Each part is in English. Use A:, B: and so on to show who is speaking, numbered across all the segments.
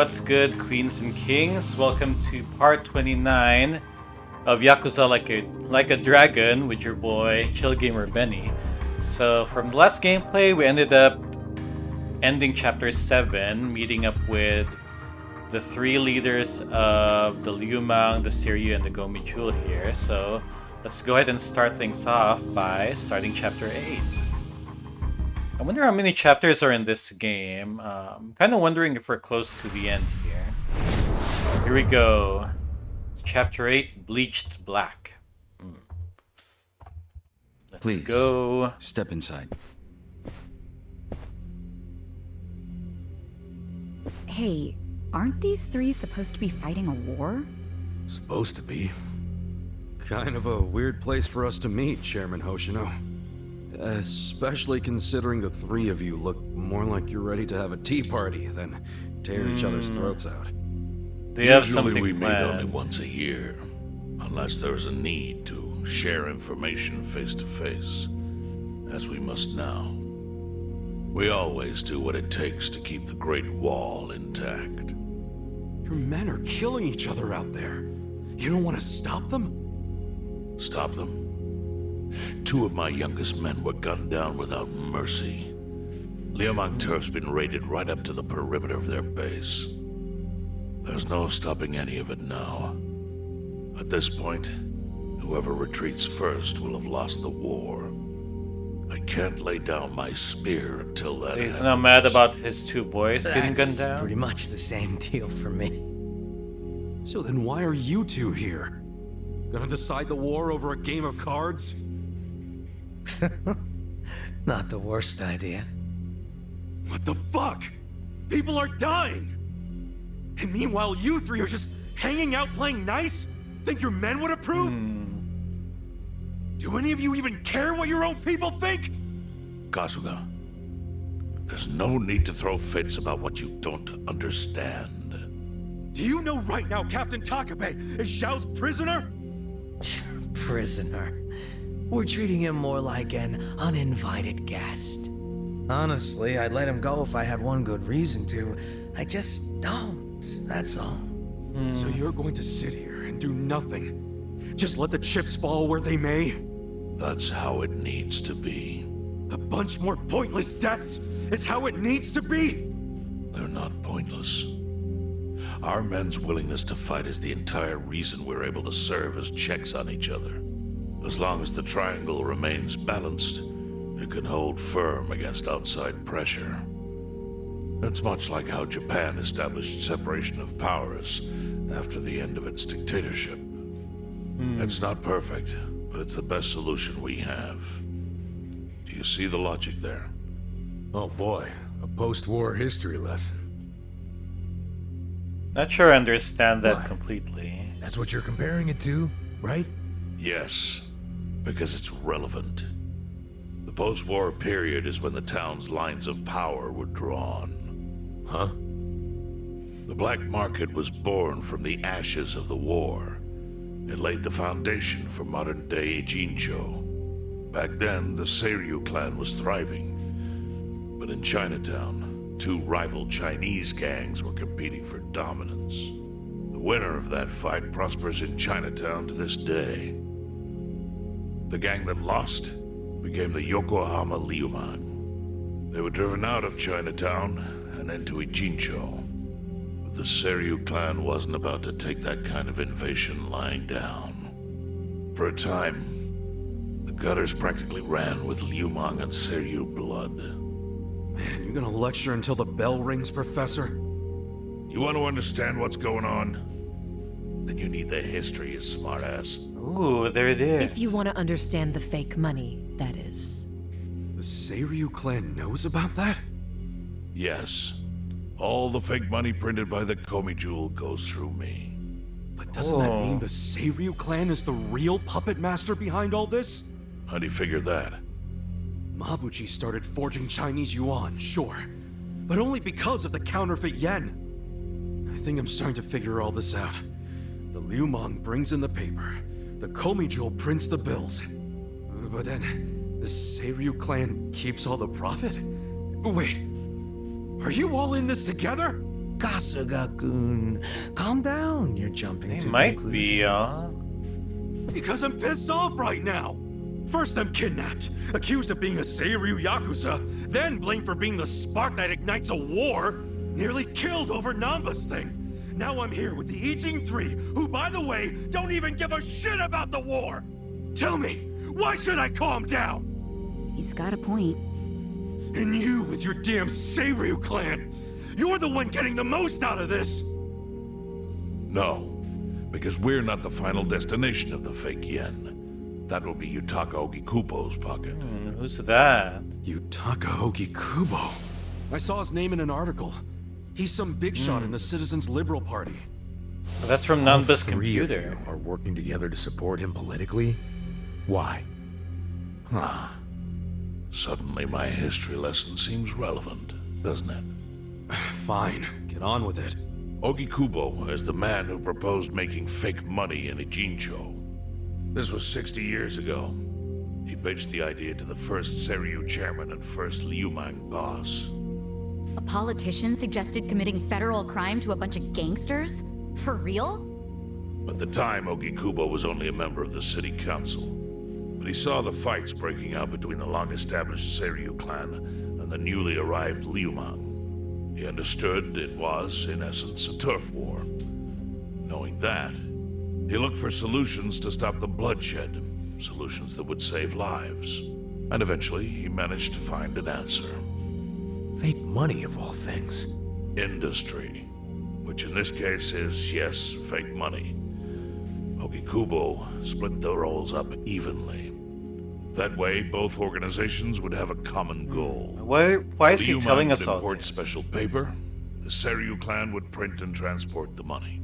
A: what's good, queens and kings? Welcome to part 29 of Yakuza Like a Dragon with your boy Chill Gamer Benny. So from the last gameplay, we ended up ending chapter 7, meeting up with the three leaders of the Liu Mang, the Siryu, and the Gomi Jewel here. So let's go ahead and start things off by starting chapter 8. I wonder how many chapters are in this game. I'm kind of wondering if we're close to the end here. Here we go. Chapter 8, Bleached Black. Let's
B: Please,
A: go.
B: Step inside.
C: Hey, aren't these three supposed to be fighting a war?
D: Supposed to be. Kind of a weird place for us to meet, Chairman Hoshino. Especially considering the three of you look more like you're ready to have a tea party than tear each other's throats out.
A: They have
E: Usually
A: something
E: we meet
A: planned.
E: only once a year, unless there is a need to share information face to face, as we must now. We always do what it takes to keep the Great Wall intact.
D: Your men are killing each other out there. You don't want to stop them?
E: Stop them? Two of my youngest men were gunned down without mercy. Liu Turf's been raided right up to the perimeter of their base. There's no stopping any of it now. At this point, whoever retreats first will have lost the war. I can't lay down my spear until that
A: He's
E: happens.
A: now mad about his two boys getting gunned
F: That's
A: down.
F: pretty much the same deal for me.
D: So then why are you two here? Gonna decide the war over a game of cards?
F: Not the worst idea.
D: What the fuck? People are dying! And meanwhile, you three are just hanging out playing nice? Think your men would approve? Do any of you even care what your own people think?
E: Kasuga, there's no need to throw fits about what you don't understand.
D: Do you know right now Captain Takabe is Xiao's prisoner?
F: Prisoner. We're treating him more like an uninvited guest. Honestly, I'd let him go if I had one good reason to. I just don't, that's all.
D: So you're going to sit here and do nothing? Just let the chips fall where they may?
E: That's how it needs to be.
D: A bunch more pointless deaths is how it needs to be?
E: They're not pointless. Our men's willingness to fight is the entire reason we're able to serve as checks on each other. As long as the triangle remains balanced, it can hold firm against outside pressure. It's much like how Japan established separation of powers after the end of its dictatorship. It's not perfect, but it's the best solution we have. Do you see the logic there?
D: Oh boy, a post-war history lesson.
A: Not sure I understand that
G: What?
A: completely.
G: That's what you're comparing it to, right?
E: Yes, because it's relevant. The post-war period is when the town's lines of power were drawn.
D: Huh?
E: The black market was born from the ashes of the war. It laid the foundation for modern-day Ijincho. Back then, the Seiryu clan was thriving. But in Chinatown, two rival Chinese gangs were competing for dominance. The winner of that fight prospers in Chinatown to this day. The gang that lost became the Yokohama Liu Mang. They were driven out of Chinatown and into Ijincho. But the Seiryu clan wasn't about to take that kind of invasion lying down. For a time, the gutters practically ran with Liu Mang and Seiryu blood.
D: Man, you're gonna lecture until the bell rings, Professor?
E: You want to understand what's going on? Then you need the history, you smartass.
A: Ooh, there it is.
H: If you want to understand the fake money, that is.
D: The Seiryu clan knows about that?
E: Yes. All the fake money printed by the Komi Jewel goes through me.
D: But doesn't that mean the Seiryu clan is the real puppet master behind all this?
E: How do you figure that?
D: Mabuchi started forging Chinese yuan, sure. But only because of the counterfeit yen. I think I'm starting to figure all this out. The Liu Mang brings in the paper. The Komi Jewel prints the bills. But then, the Seiryu clan keeps all the profit? Wait, are you all in this together?
F: Kasuga-kun, calm down. You're jumping
A: He
F: to
A: might
F: conclusions.
A: be,
D: Because I'm pissed off right now. First I'm kidnapped, accused of being a Seiryu Yakuza, then blamed for being the spark that ignites a war, nearly killed over Nanba's thing. Now I'm here with the Ijing Three, who, by the way, don't even give a shit about the war. Tell me, why should I calm down?
C: He's got a point.
D: And you with your damn Seiryu clan, you're the one getting the most out of this.
E: No, because we're not the final destination of the fake yen. That will be Yutaka Ogikubo's pocket.
A: who's that?
D: Yutaka Ogikubo. I saw his name in an article. He's some big shot in the Citizens Liberal Party.
A: That's from
G: All
A: Nanba's
G: three of
A: computer.
G: you are working together to support him politically? Why?
E: Suddenly my history lesson seems relevant, doesn't it?
D: Fine, get on with it.
E: Ogikubo is the man who proposed making fake money in Ijincho. This was 60 years ago. He pitched the idea to the first Seiryu chairman and first Liumang boss.
C: A politician suggested committing federal crime to a bunch of gangsters? For real?
E: At the time, Ogikubo was only a member of the city council. But he saw the fights breaking out between the long-established Seiryu clan and the newly arrived Liumang. He understood it was, in essence, a turf war. Knowing that, he looked for solutions to stop the bloodshed, solutions that would save lives. And eventually, he managed to find an answer.
G: Fake money, of all things.
E: Industry. Which in this case is, yes, fake money. Ogikubo split the roles up evenly. That way, both organizations would have a common goal.
A: Why is he
E: Liu
A: telling
E: Man
A: us
E: would
A: all
E: import
A: this?
E: special paper. The Seiryu clan would print and transport the money.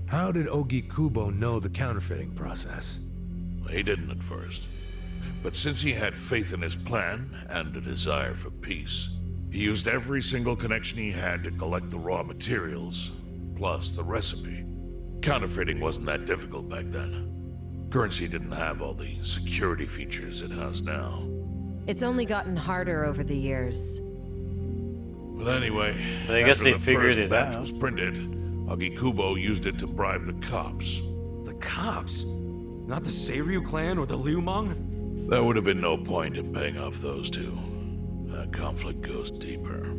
G: How did Ogikubo know the counterfeiting process?
E: He didn't at first. But since he had faith in his plan and a desire for peace, he used every single connection he had to collect the raw materials, plus the recipe. Counterfeiting wasn't that difficult back then. Currency didn't have all the security features it has now.
H: It's only gotten harder over the years.
E: But anyway,
A: I guess
E: after
A: they
E: the
A: figured
E: first
A: it
E: batch
A: out.
E: was printed, Ogikubo used it to bribe the cops.
D: The cops? Not the Seiryu clan or the Liumang?
E: There would have been no point in paying off those two. That conflict goes deeper.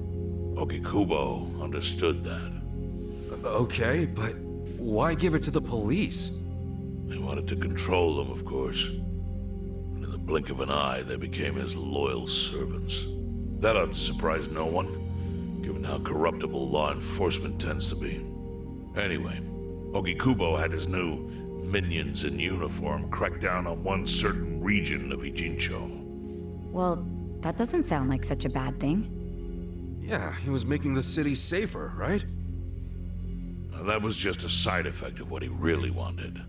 E: Ogikubo understood that.
D: Okay, but why give it to the police?
E: They wanted to control them, of course. And in the blink of an eye, they became his loyal servants. That ought to surprise no one, given how corruptible law enforcement tends to be. Anyway, Ogikubo had his new minions in uniform crack down on one certain region of Ijincho.
C: Well, that doesn't sound like such a bad thing.
D: Yeah, he was making the city safer, right?
E: Now, that was just a side effect of what he really wanted.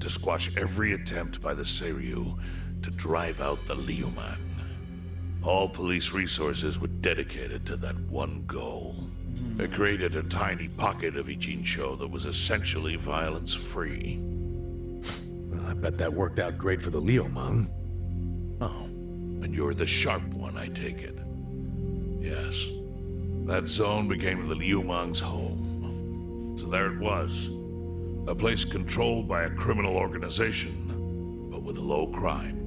E: To squash every attempt by the Seiryu to drive out the Liumang. All police resources were dedicated to that one goal. It created a tiny pocket of Ijincho that was essentially violence-free.
G: Well, I bet that worked out great for the Liumang.
E: Oh, and you're the sharp one, I take it. Yes. That zone became the Liumang's home. So there it was. A place controlled by a criminal organization, but with low crime.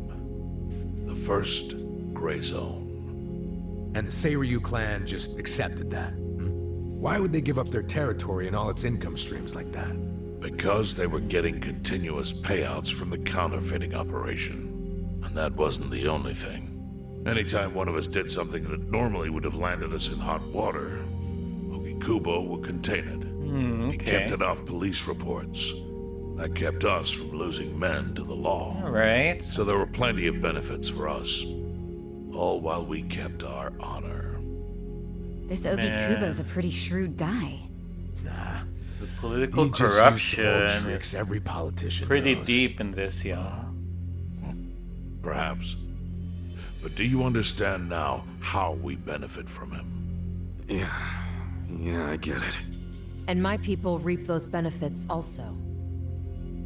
E: The first gray zone.
G: And the Seiryu clan just accepted that. Why would they give up their territory and all its income streams like that?
E: Because they were getting continuous payouts from the counterfeiting operation. And that wasn't the only thing. Anytime one of us did something that normally would have landed us in hot water, Ogikubo would contain it. He kept it off police reports. That kept us from losing men to the law.
A: Alright.
E: So there were plenty of benefits for us. All while we kept our honor.
C: This Ogikubo's a pretty shrewd guy.
G: Nah.
A: The political
G: He just used
A: corruption
G: some old
A: is
G: tricks every politician
A: pretty
G: knows.
A: deep in this, yeah.
E: Perhaps. But do you understand now how we benefit from him?
D: Yeah, I get it.
H: And my people reap those benefits also.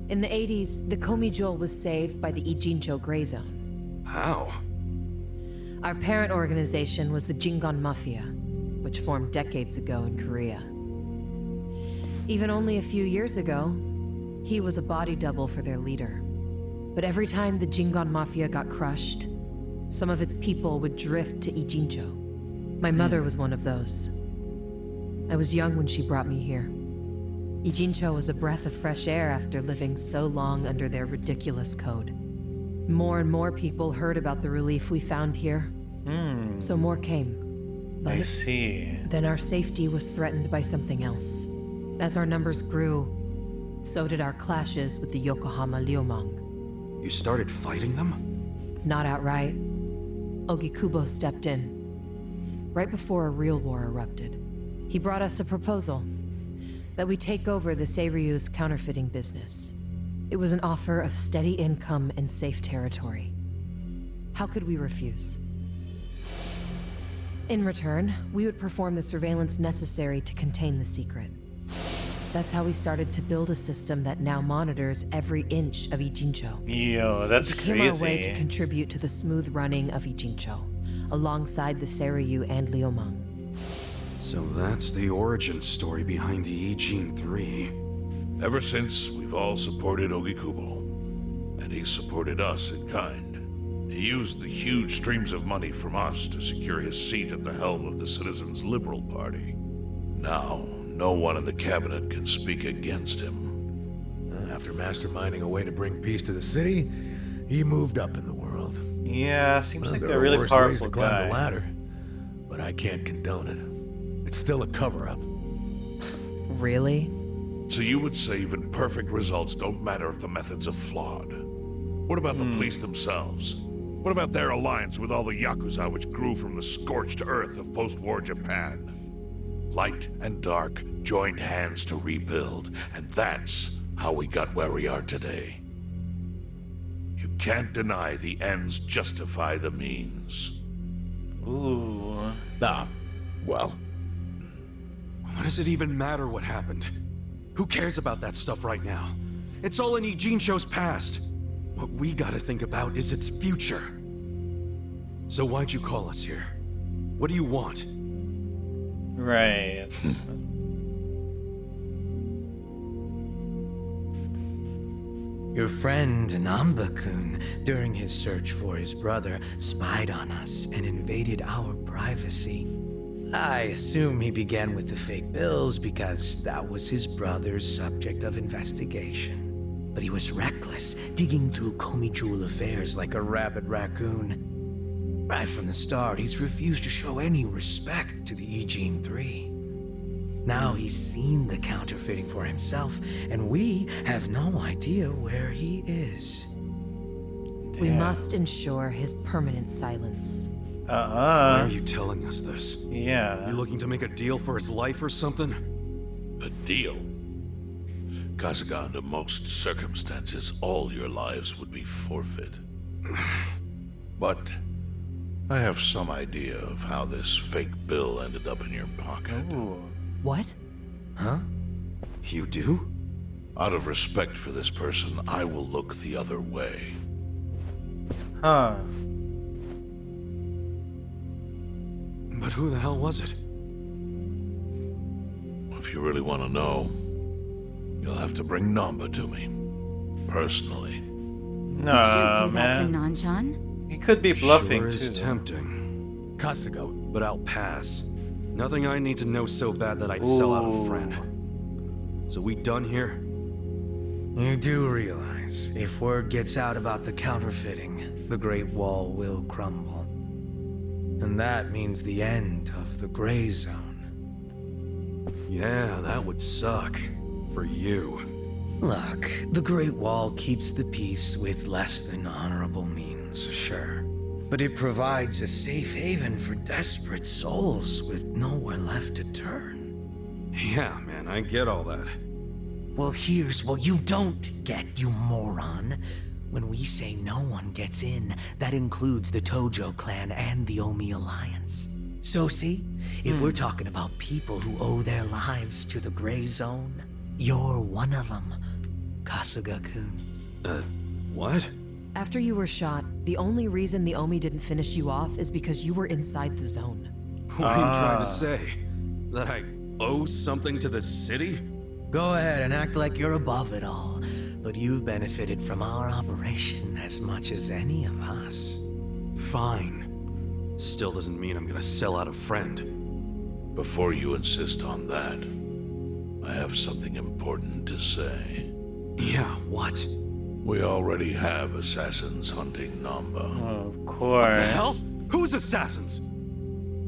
H: In the 80s, the Komi Jewel was saved by the Ijincho Gray Zone.
D: How?
H: Our parent organization was the Jingon Mafia, which formed decades ago in Korea. Even only a few years ago, he was a body double for their leader. But every time the Jingon Mafia got crushed, some of its people would drift to Ijincho. My mother was one of those. I was young when she brought me here. Ijincho was a breath of fresh air after living so long under their ridiculous code. More and more people heard about the relief we found here, so more came.
A: I
H: But
A: see.
H: then our safety was threatened by something else. As our numbers grew, so did our clashes with the Yokohama Liumang.
D: You started fighting them?
H: Not outright. Ogikubo stepped in, right before a real war erupted. He brought us a proposal that we take over the Seiryu's counterfeiting business. It was an offer of steady income and safe territory. How could we refuse? In return, we would perform the surveillance necessary to contain the secret. That's how we started to build a system that now monitors every inch of Ijincho.
A: Yo, that's
H: It became our way to
A: crazy.
H: contribute to the smooth running of Ijincho, alongside the Seiryu and Liumang.
D: So that's the origin story behind the Ijin 3.
E: Ever since, we've all supported Ogikubo, and he supported us in kind. He used the huge streams of money from us to secure his seat at the helm of the Citizens' Liberal Party. Now, no one in the cabinet can speak against him.
G: After masterminding a way to bring peace to the city, he moved up in the world.
A: Yeah, seems like
G: There
A: a
G: are
A: really
G: worse ways
A: powerful
G: to climb the
A: guy.
G: ladder, but I can't condone it. It's still a cover-up.
H: Really?
E: So you would say even perfect results don't matter if the methods are flawed? What about the police themselves? What about their alliance with all the Yakuza which grew from the scorched earth of post-war Japan? Light and dark joined hands to rebuild, and that's how we got where we are today. You can't deny the ends justify the means.
A: Ooh.
G: Well,
D: What does it even matter what happened? Who cares about that stuff right now? It's all in Ijincho's past. What we gotta think about is its future. So why'd you call us here? What do you want?
A: Right.
F: Your friend Nanba-kun, during his search for his brother, spied on us and invaded our privacy. I assume he began with the fake bills because that was his brother's subject of investigation. But he was reckless, digging through Komi Jewel affairs like a rabid raccoon. Right from the start, he's refused to show any respect to the Ijin 3. Now he's seen the counterfeiting for himself, and we have no idea where he is.
H: We
A: Damn.
H: must ensure his permanent silence.
D: Why are
A: Uh-uh.
D: you telling us this?
A: Yeah.
D: You looking to make a deal for his life or something?
E: A deal? Kasuga, under most circumstances, all your lives would be forfeit. But I have some idea of how this fake bill ended up in your pocket.
A: Ooh.
H: What?
F: Huh?
D: You do?
E: Out of respect for this person, I will look the other way.
A: Huh.
D: But who the hell was it?
E: If you really want to know, you'll have to bring Nanba to me. Personally.
A: No,
C: Can't do that to
A: man.
C: Nanba-chan.
A: He could be bluffing
D: Sure is
A: too.
D: tempting.
G: Kasugo,
D: But I'll pass. Nothing I need to know so bad that I'd sell out a
A: Ooh.
D: friend. So we done here?
F: You do realize, if word gets out about the counterfeiting, the Great Wall will crumble. And that means the end of the Gray Zone.
D: Yeah, that would suck. For you.
F: Look, the Great Wall keeps the peace with less than honorable means, sure. But it provides a safe haven for desperate souls with nowhere left to turn.
D: Yeah, man, I get all that.
F: Well, here's what you don't get, you moron. When we say no one gets in, that includes the Tojo clan and the Omi Alliance. So see, if we're talking about people who owe their lives to the Gray Zone, you're one of them, Kasuga-kun.
D: What?
H: After you were shot, the only reason the Omi didn't finish you off is because you were inside the zone.
D: What are you trying
A: Ah.
D: to say? That I owe something to the city?
F: Go ahead and act like you're above it all. But you've benefited from our operation as much as any of us.
D: Fine. Still doesn't mean I'm gonna sell out a friend.
E: Before you insist on that, I have something important to say.
D: Yeah, what?
E: We already have assassins hunting Nanba.
A: Oh, of course.
D: The hell? Who's assassins?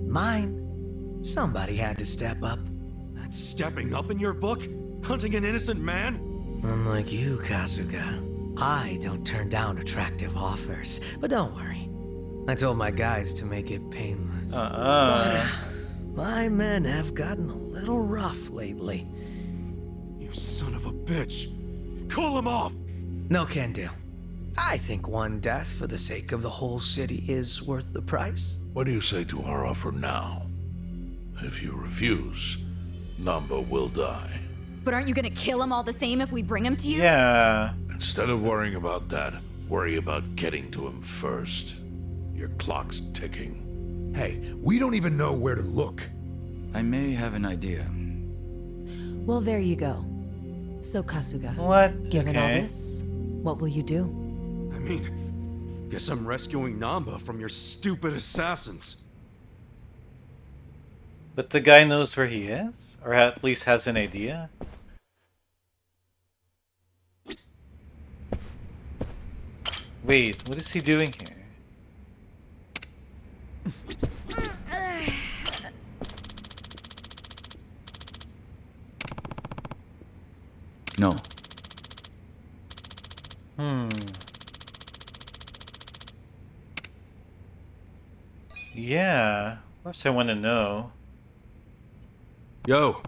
F: Mine. Somebody had to step up.
D: That's stepping up in your book? Hunting an innocent man?
F: Unlike you, Kasuga, I don't turn down attractive offers. But don't worry. I told my guys to make it painless. But my men have gotten a little rough lately.
D: You son of a bitch. Call him off!
F: No can do. I think one death for the sake of the whole city is worth the price.
E: What do you say to our offer now? If you refuse, Nanba will die.
C: But aren't you gonna kill him all the same if we bring him to you?
A: Yeah.
E: Instead of worrying about that, worry about getting to him first. Your clock's ticking.
G: Hey, we don't even know where to look.
B: I may have an idea.
H: Well, there you go. So, Kasuga,
A: What?
H: given all
A: Okay.
H: this, what will you do?
D: I mean, guess I'm rescuing Nanba from your stupid assassins.
A: But the guy knows where he is? Or at least has an idea? Wait, what is he doing here?
B: No.
A: Yeah, of course I want to know.
D: Yo.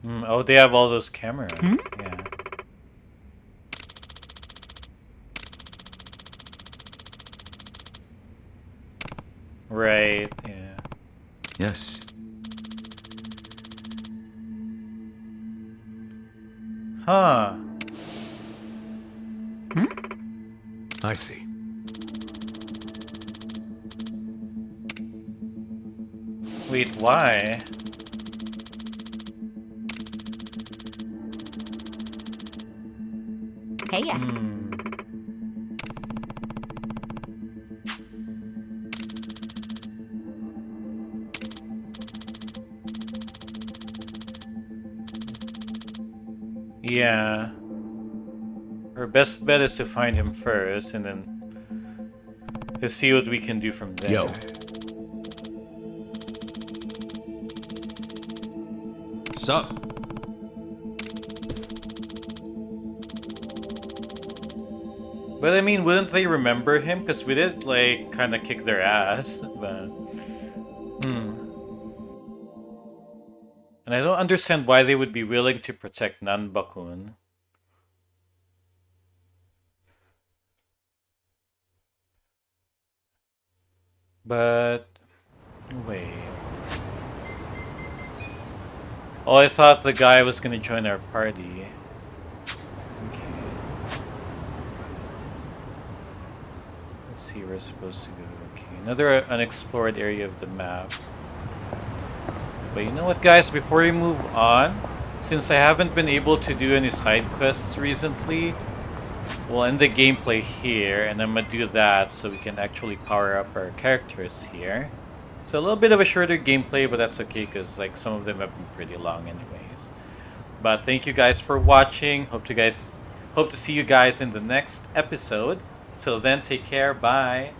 A: Oh, they have all those cameras. Yeah. Right, yeah.
B: Yes.
A: Huh.
G: I see.
A: Wait, why?
C: Hey, yeah.
A: Yeah. Our best bet is to find him first, and then to see what we can do from there.
G: Yo.
D: Sup?
A: But I mean, wouldn't they remember him? Because we did, like, kind of kick their ass, but... And I don't understand why they would be willing to protect Nanba-kun. But... Wait... Oh, I thought the guy was gonna join our party. Okay. Let's see where we're supposed to go. Okay, another unexplored area of the map. But you know what, guys? Before we move on, since I haven't been able to do any side quests recently, we'll end the gameplay here, and I'm gonna do that so we can actually power up our characters here. So a little bit of a shorter gameplay, but that's okay because like some of them have been pretty long anyways. But thank you guys for watching. Hope to see you guys in the next episode. Till then, take care. Bye.